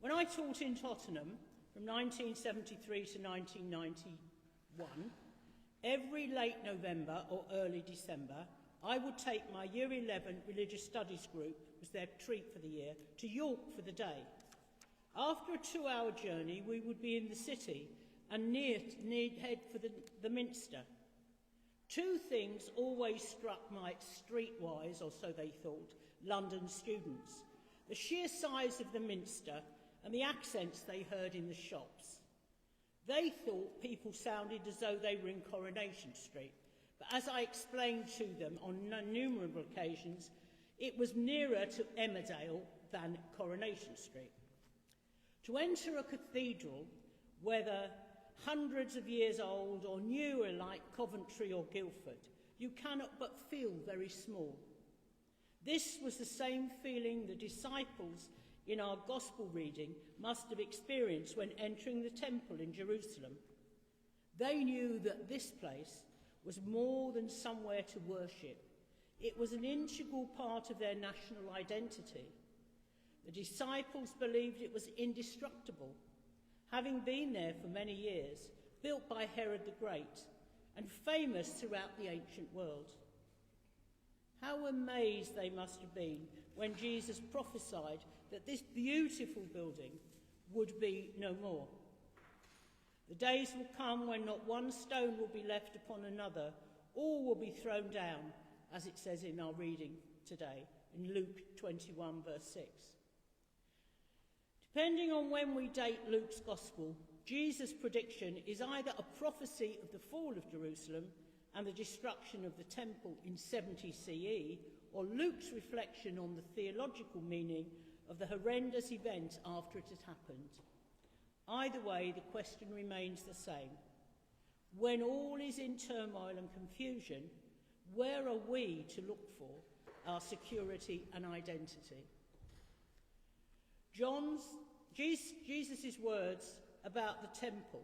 When I taught in Tottenham from 1973 to 1991, every late November or early December, I would take my Year 11 religious studies group, it was their treat for the year, to York for the day. After a 2-hour journey, we would be in the city and head for the Minster. Two things always struck my streetwise, or so they thought, London students: the sheer size of the Minster and the accents they heard in the shops. They thought people sounded as though they were in Coronation Street, but as I explained to them on innumerable occasions, it was nearer to Emmerdale than Coronation Street. To enter a cathedral, whether hundreds of years old or newer like Coventry or Guildford, you cannot but feel very small. This was the same feeling the disciples in our gospel reading must have experienced when entering the temple in Jerusalem. They knew that this place was more than somewhere to worship. It was an integral part of their national identity. The disciples believed it was indestructible, having been there for many years, built by Herod the Great, and famous throughout the ancient world. How amazed they must have been when Jesus prophesied that this beautiful building would be no more. The days will come when not one stone will be left upon another, all will be thrown down, as it says in our reading today, in Luke 21, verse 6. Depending on when we date Luke's Gospel, Jesus' prediction is either a prophecy of the fall of Jerusalem and the destruction of the temple in 70 CE, or Luke's reflection on the theological meaning of the horrendous event after it had happened. Either way, the question remains the same. When all is in turmoil and confusion, where are we to look for our security and identity? Jesus' words about the temple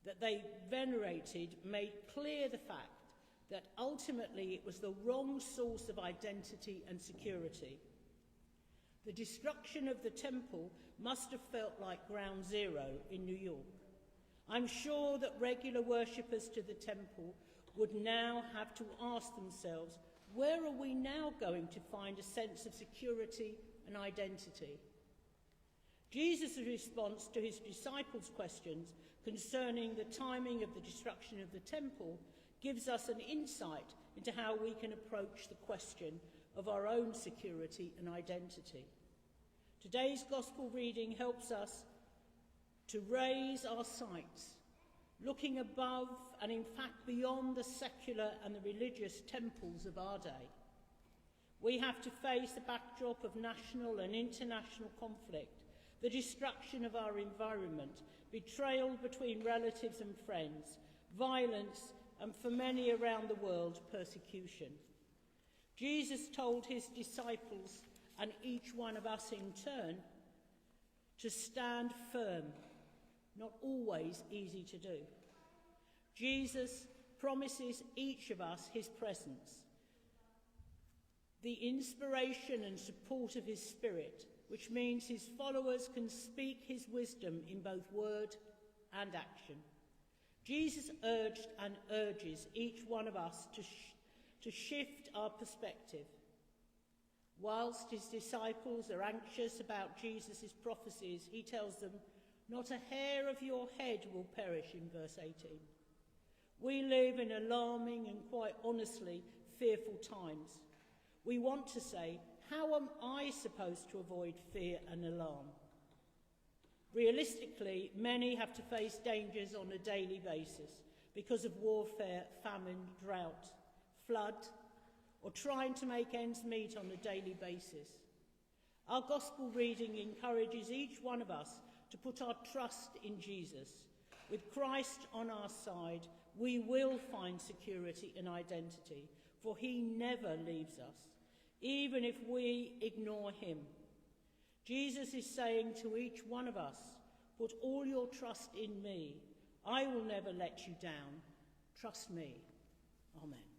that they venerated made clear the fact that ultimately it was the wrong source of identity and security. The destruction of the temple must have felt like ground zero in New York. I'm sure that regular worshippers to the temple would now have to ask themselves, where are we now going to find a sense of security and identity? Jesus' response to his disciples' questions concerning the timing of the destruction of the temple gives us an insight into how we can approach the question of our own security and identity. Today's gospel reading helps us to raise our sights, looking above and in fact beyond the secular and the religious temples of our day. We have to face the backdrop of national and international conflict, the destruction of our environment, betrayal between relatives and friends, violence, and for many around the world, persecution. Jesus told his disciples, and each one of us in turn, to stand firm, not always easy to do. Jesus promises each of us his presence, the inspiration and support of his Spirit, which means his followers can speak his wisdom in both word and action. Jesus urged and urges each one of us to shift our perspective. Whilst his disciples are anxious about Jesus' prophecies, he tells them, not a hair of your head will perish, in verse 18. We live in alarming and quite honestly fearful times. We want to say, how am I supposed to avoid fear and alarm? Realistically, many have to face dangers on a daily basis because of warfare, famine, drought, flood, or trying to make ends meet on a daily basis. Our gospel reading encourages each one of us to put our trust in Jesus. With Christ on our side, we will find security and identity, for he never leaves us, even if we ignore him. Jesus is saying to each one of us, put all your trust in me. I will never let you down. Trust me. Amen.